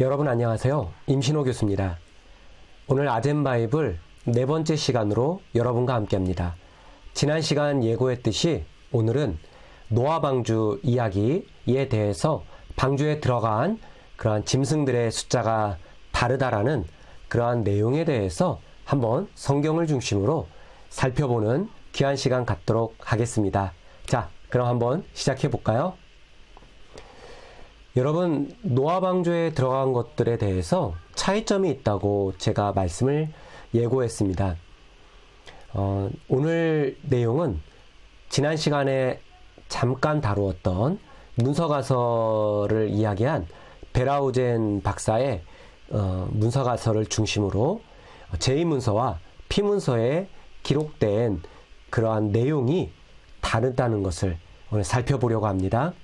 여러분 안녕하세요. 임신호 교수입니다. 오늘 아젠바이블 네 번째 시간으로 여러분과 함께합니다. 지난 시간 예고했듯이 오늘은 노아 방주 이야기에 대해서 방주에 들어간 그러한 짐승들의 숫자가 다르다라는 그러한 내용에 대해서 한번 성경을 중심으로 살펴보는 귀한 시간 갖도록 하겠습니다. 자, 그럼 한번 시작해 볼까요? 여러분, 노아 방주에 들어간 것들에 대해서 차이점이 있다고 제가 말씀을 예고했습니다. 오늘 내용은 지난 시간에 잠깐 다루었던 문서가서를 이야기한 베라우젠 박사의 문서가서를 중심으로 제2문서와 피문서에 기록된 그러한 내용이 다르다는 것을 오늘 살펴보려고 합니다.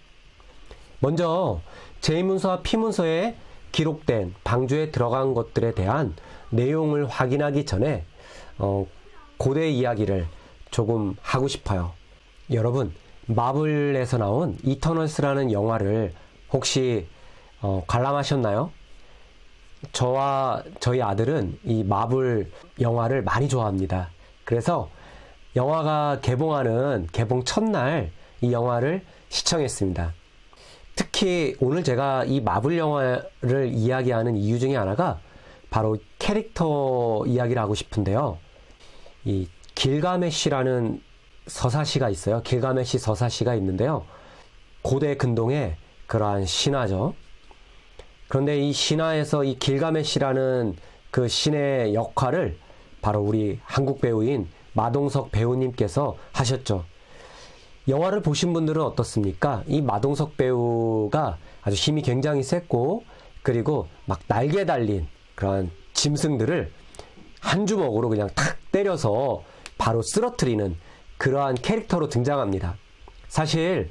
먼저 제2문서와 피문서에 기록된 방주에 들어간 것들에 대한 내용을 확인하기 전에 고대 이야기를 조금 하고 싶어요. 여러분, 마블에서 나온 이터널스라는 영화를 혹시 관람하셨나요? 저와 저희 아들은 이 마블 영화를 많이 좋아합니다. 그래서 영화가 개봉하는 개봉 첫날 이 영화를 시청했습니다. 특히 오늘 제가 이 마블 영화를 이야기하는 이유 중에 하나가 바로 캐릭터 이야기를 하고 싶은데요. 이 길가메시라는 서사시가 있어요. 길가메시 서사시가 있는데요. 고대 근동의 그러한 신화죠. 그런데 이 신화에서 이 길가메시라는 그 신의 역할을 바로 우리 한국 배우인 마동석 배우님께서 하셨죠. 영화를 보신 분들은 어떻습니까? 이 마동석 배우가 아주 힘이 굉장히 셌고, 그리고 막 날개 달린 그런 짐승들을 한 주먹으로 그냥 탁 때려서 바로 쓰러뜨리는 그러한 캐릭터로 등장합니다. 사실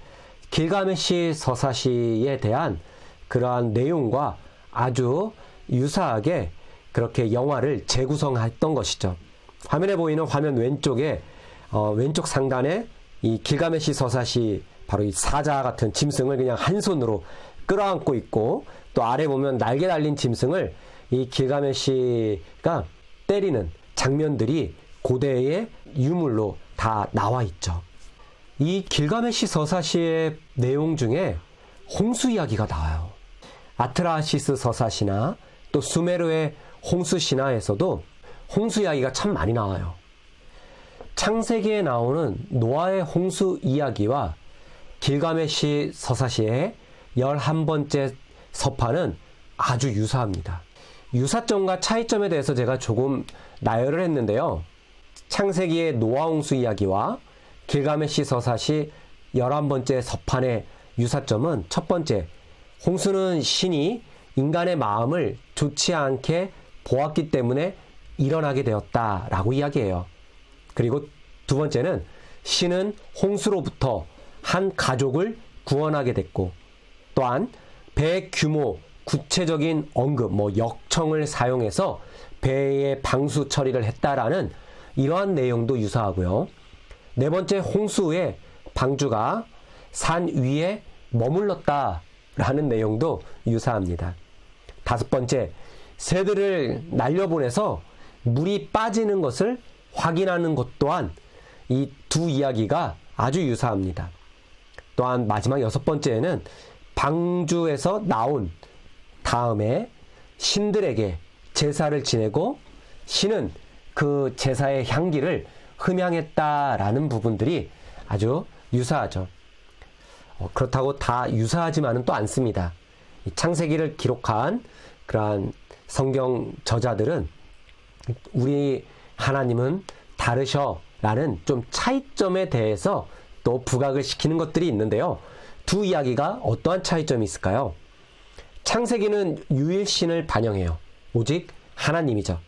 길가메시 서사시에 대한 그러한 내용과 아주 유사하게 그렇게 영화를 재구성했던 것이죠. 화면에 보이는 화면 왼쪽에 왼쪽 상단에 이 길가메시 서사시 바로 이 사자 같은 짐승을 그냥 한 손으로 끌어안고 있고, 또 아래 보면 날개 달린 짐승을 이 길가메시가 때리는 장면들이 고대의 유물로 다 나와 있죠. 이 길가메시 서사시의 내용 중에 홍수 이야기가 나와요. 아트라시스 서사시나 또 수메르의 홍수 신화에서도 홍수 이야기가 참 많이 나와요. 창세기에 나오는 노아의 홍수 이야기와 길가메시 서사시의 11번째 서판은 아주 유사합니다. 유사점과 차이점에 대해서 제가 조금 나열을 했는데요. 창세기의 노아 홍수 이야기와 길가메시 서사시 11번째 서판의 유사점은 첫 번째, 홍수는 신이 인간의 마음을 좋지 않게 보았기 때문에 일어나게 되었다라고 이야기해요. 그리고 두 번째는 신은 홍수로부터 한 가족을 구원하게 됐고, 또한 배 규모, 구체적인 언급, 역청을 사용해서 배의 방수 처리를 했다라는 이러한 내용도 유사하고요. 네 번째, 홍수에 방주가 산 위에 머물렀다라는 내용도 유사합니다. 다섯 번째, 새들을 날려보내서 물이 빠지는 것을 확인하는 것 또한 이 두 이야기가 아주 유사합니다. 또한 마지막 여섯 번째에는 방주에서 나온 다음에 신들에게 제사를 지내고 신은 그 제사의 향기를 흠양했다라는 부분들이 아주 유사하죠. 그렇다고 다 유사하지만은 또 않습니다. 이 창세기를 기록한 그러한 성경 저자들은 우리 하나님은 다르셔라는 좀 차이점에 대해서 또 부각을 시키는 것들이 있는데요. 두 이야기가 어떠한 차이점이 있을까요? 창세기는 유일신을 반영해요. 오직 하나님이죠.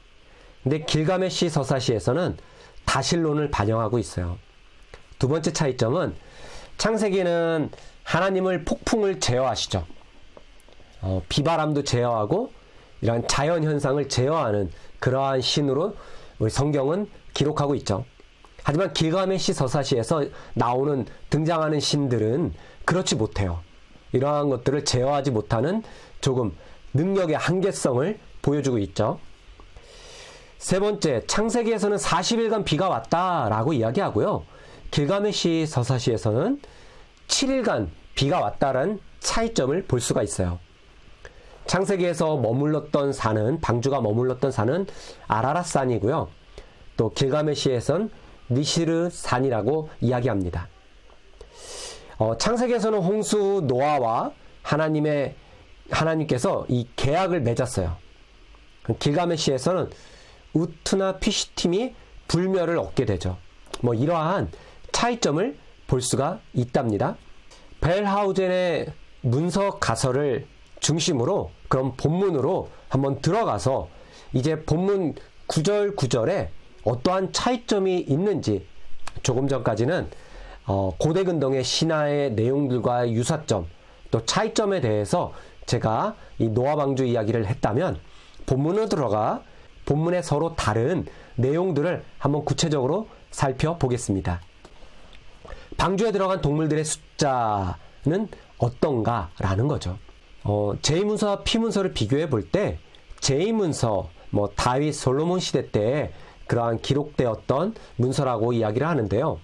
근데 길가메시 서사시에서는 다실론을 반영하고 있어요. 두 번째 차이점은 창세기는 하나님을 폭풍을 제어하시죠. 비바람도 제어하고 이러한 자연현상을 제어하는 그러한 신으로 우리 성경은 기록하고 있죠. 하지만 길가메시 서사시에서 나오는 등장하는 신들은 그렇지 못해요. 이러한 것들을 제어하지 못하는 조금 능력의 한계성을 보여주고 있죠. 세 번째, 창세기에서는 40일간 비가 왔다라고 이야기하고요. 길가메시 서사시에서는 7일간 비가 왔다라는 차이점을 볼 수가 있어요. 창세기에서 머물렀던 산은, 방주가 머물렀던 산은 아라랏산이고요. 또 길가메시에선 니시르 산이라고 이야기합니다. 창세기에서는 홍수 노아와 하나님께서 이 계약을 맺었어요. 길가메시에서는 우트나 피시팀이 불멸을 얻게 되죠. 이러한 차이점을 볼 수가 있답니다. 벨하우젠의 문서 가설을 중심으로 그럼 본문으로 한번 들어가서 이제 본문 구절구절에 어떠한 차이점이 있는지, 조금 전까지는 고대 근동의 신화의 내용들과 유사점 또 차이점에 대해서 제가 이 노아 방주 이야기를 했다면, 본문으로 들어가 본문에 서로 다른 내용들을 한번 구체적으로 살펴보겠습니다. 방주에 들어간 동물들의 숫자는 어떤가라는 거죠. 제2문서와 P문서를 비교해 볼 때 제2문서, 다윗, 솔로몬 시대 때 그러한 기록되었던 문서라고 이야기를 하는데요.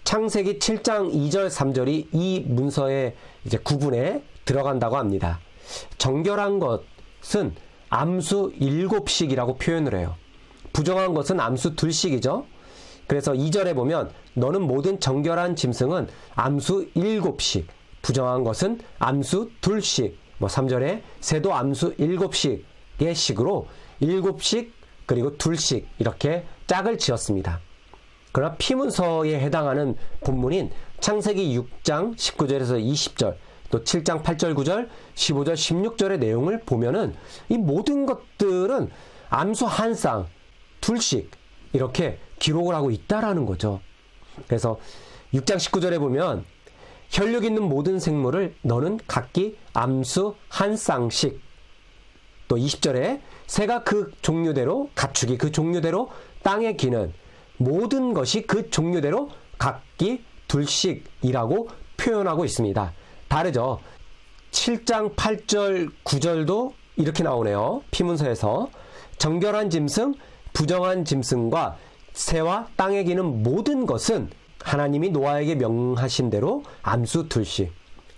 창세기 7장 2절 3절이 이 문서의 이제 구분에 들어간다고 합니다. 정결한 것은 암수 7씩이라고 표현을 해요. 부정한 것은 암수 2씩이죠. 그래서 2절에 보면 너는 모든 정결한 짐승은 암수 7씩, 부정한 것은 암수 2씩, 3절에 새도 암수 7씩의 식으로 7씩 그리고 2씩 이렇게 짝을 지었습니다. 그러나 P문서에 해당하는 본문인 창세기 6장 19절에서 20절, 또 7장 8절 9절 15절 16절의 내용을 보면은 이 모든 것들은 암수 한 쌍, 2씩 이렇게 기록을 하고 있다라는 거죠. 그래서 6장 19절에 보면 혈육 있는 모든 생물을 너는 각기 암수 한 쌍씩, 또 20절에 새가 그 종류대로, 가축이 그 종류대로 땅에 기는 모든 것이 그 종류대로 각기 2씩이라고 표현하고 있습니다. 다르죠. 7장 8절 9절도 이렇게 나오네요. P문서에서 정결한 짐승, 부정한 짐승과 새와 땅에 기는 모든 것은 하나님이 노아에게 명하신 대로 암수 2씩.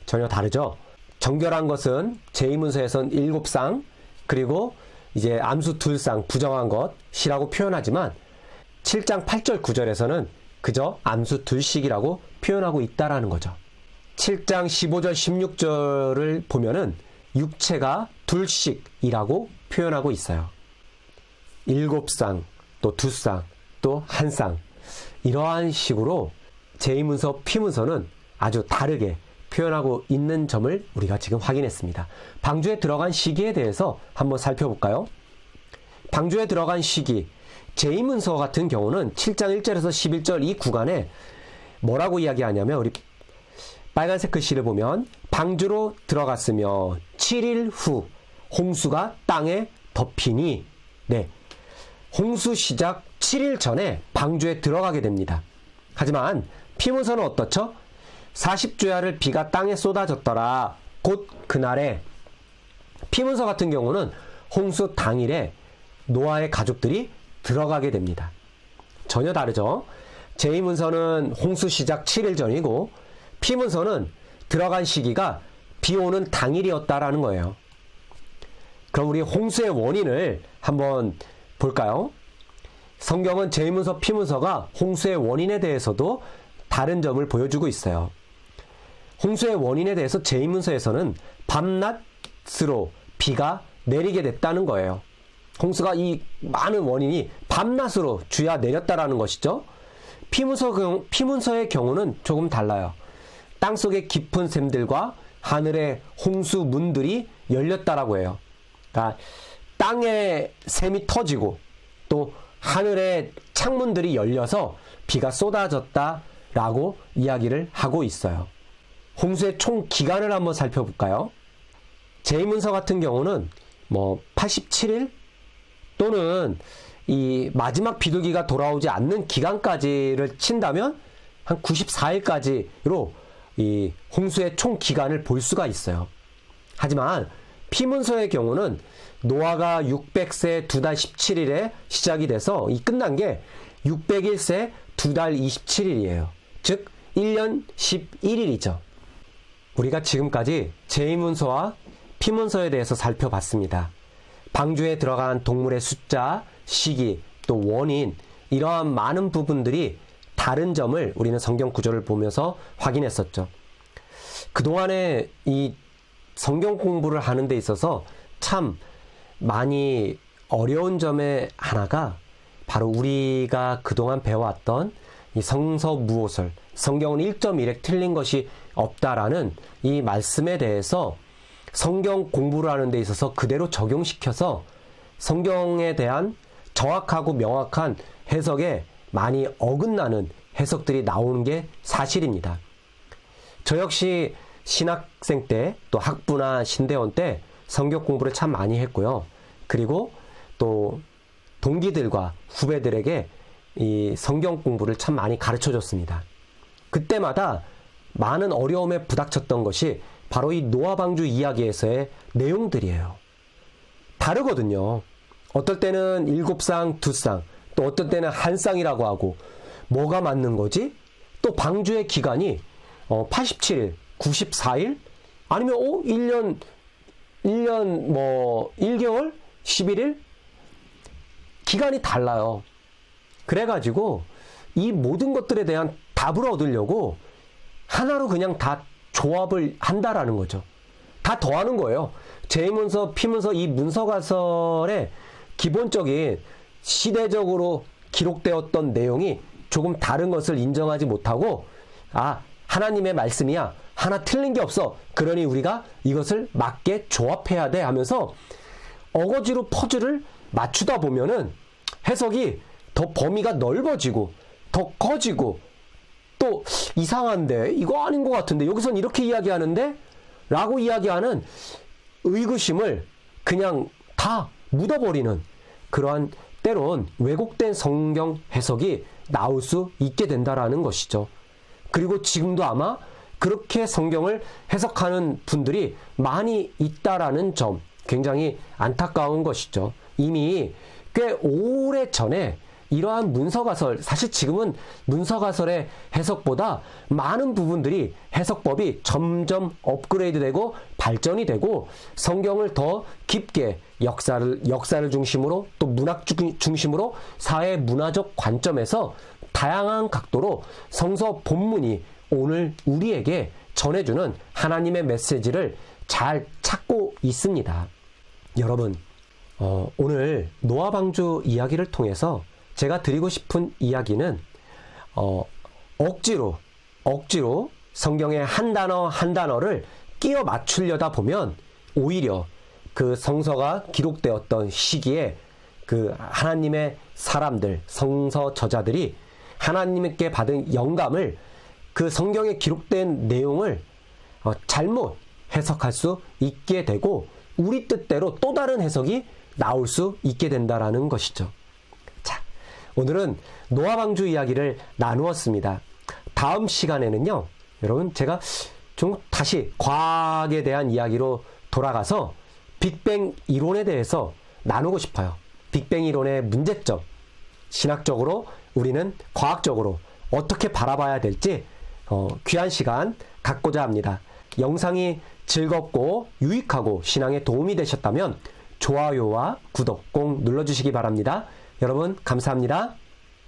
전혀 다르죠. 정결한 것은 제2문서에서는 7쌍, 그리고 이제 암수 2쌍, 부정한 것이라고 표현하지만 7장 8절 9절에서는 그저 암수 2씩이라고 표현하고 있다라는 거죠. 7장 15절 16절을 보면은 육체가 2씩이라고 표현하고 있어요. 7쌍, 또 2쌍, 또 1쌍. 이러한 식으로 제2문서, P문서는 아주 다르게 표현하고 있는 점을 우리가 지금 확인했습니다. 방주에 들어간 시기에 대해서 한번 살펴볼까요? 방주에 들어간 시기, 제2문서 같은 경우는 7장 1절에서 11절 이 구간에 뭐라고 이야기하냐면, 우리 빨간색 글씨를 보면 방주로 들어갔으며 7일 후 홍수가 땅에 덮이니, 네, 홍수 시작 7일 전에 방주에 들어가게 됩니다. 하지만 P문서는 어떻죠? 40주야를 비가 땅에 쏟아졌더라. 곧 그날에, P문서 같은 경우는 홍수 당일에 노아의 가족들이 들어가게 됩니다. 전혀 다르죠. 제2문서는 홍수 시작 7일 전이고 P문서는 들어간 시기가 비 오는 당일이었다라는 거예요. 그럼 우리 홍수의 원인을 한번 볼까요? 성경은 제2문서, P문서가 홍수의 원인에 대해서도 다른 점을 보여주고 있어요. 홍수의 원인에 대해서 제2문서에서는 밤낮으로 비가 내리게 됐다는 거예요. 홍수가 이 많은 원인이 밤낮으로 주야 내렸다라는 것이죠. P문서의 경우는 조금 달라요. 땅속의 깊은 샘들과 하늘의 홍수 문들이 열렸다라고 해요. 그러니까 땅에 샘이 터지고 또 하늘의 창문들이 열려서 비가 쏟아졌다라고 이야기를 하고 있어요. 홍수의 총 기간을 한번 살펴볼까요? 제2문서 같은 경우는 87일 또는 이 마지막 비둘기가 돌아오지 않는 기간까지를 친다면 한 94일까지로 이 홍수의 총 기간을 볼 수가 있어요. 하지만 피문서의 경우는 노아가 600세 2달 17일에 시작이 돼서 이 끝난 게 601세 2달 27일이에요. 즉 1년 11일이죠. 우리가 지금까지 제2문서와 피문서에 대해서 살펴봤습니다. 방주에 들어간 동물의 숫자, 시기, 또 원인, 이러한 많은 부분들이 다른 점을 우리는 성경 구조를 보면서 확인했었죠. 그동안에 이 성경 공부를 하는 데 있어서 참 많이 어려운 점의 하나가 바로 우리가 그동안 배워왔던 이 성서무호설, 성경은 1.1획 틀린 것이 없다라는 이 말씀에 대해서 성경 공부를 하는 데 있어서 그대로 적용시켜서 성경에 대한 정확하고 명확한 해석에 많이 어긋나는 해석들이 나오는 게 사실입니다. 저 역시 신학생 때, 또 학부나 신대원 때 성경 공부를 참 많이 했고요. 그리고 또 동기들과 후배들에게 이 성경 공부를 참 많이 가르쳐 줬습니다. 그때마다 많은 어려움에 부닥쳤던 것이 바로 이 노아 방주 이야기에서의 내용들이에요. 다르거든요. 어떨 때는 7쌍, 2쌍, 또 어떨 때는 한 쌍이라고 하고, 뭐가 맞는 거지? 또 방주의 기간이 87일, 94일? 아니면 1년 1개월? 11일? 기간이 달라요. 그래가지고 이 모든 것들에 대한 답을 얻으려고 하나로 그냥 다 조합을 한다라는 거죠. 다 더하는 거예요. 제2문서, 피문서, 이 문서가설의 기본적인 시대적으로 기록되었던 내용이 조금 다른 것을 인정하지 못하고, 하나님의 말씀이야, 하나 틀린 게 없어, 그러니 우리가 이것을 맞게 조합해야 돼 하면서 어거지로 퍼즐을 맞추다 보면은 해석이 더 범위가 넓어지고 더 커지고, 또 이상한데 이거 아닌 것 같은데 여기선 이렇게 이야기하는데 라고 이야기하는 의구심을 그냥 다 묻어버리는 그러한, 때론 왜곡된 성경 해석이 나올 수 있게 된다라는 것이죠. 그리고 지금도 아마 그렇게 성경을 해석하는 분들이 많이 있다라는 점, 굉장히 안타까운 것이죠. 이미 꽤 오래 전에 이러한 문서가설, 사실 지금은 문서가설의 해석보다 많은 부분들이, 해석법이 점점 업그레이드되고 발전이 되고 성경을 더 깊게 역사를 중심으로, 또 문학 중심으로 사회 문화적 관점에서 다양한 각도로 성서 본문이 오늘 우리에게 전해주는 하나님의 메시지를 잘 찾고 있습니다. 여러분, 오늘 노아 방주 이야기를 통해서 제가 드리고 싶은 이야기는 억지로 성경의 한 단어 한 단어를 끼워 맞추려다 보면 오히려 그 성서가 기록되었던 시기에 그 하나님의 사람들, 성서 저자들이 하나님께 받은 영감을, 그 성경에 기록된 내용을 잘못 해석할 수 있게 되고 우리 뜻대로 또 다른 해석이 나올 수 있게 된다라는 것이죠. 자, 오늘은 노아 방주 이야기를 나누었습니다. 다음 시간에는요, 여러분, 제가 좀 다시 과학에 대한 이야기로 돌아가서 빅뱅 이론에 대해서 나누고 싶어요. 빅뱅 이론의 문제점, 신학적으로 우리는 과학적으로 어떻게 바라봐야 될지 귀한 시간 갖고자 합니다. 영상이 즐겁고 유익하고 신앙에 도움이 되셨다면 좋아요와 구독 꼭 눌러주시기 바랍니다. 여러분, 감사합니다.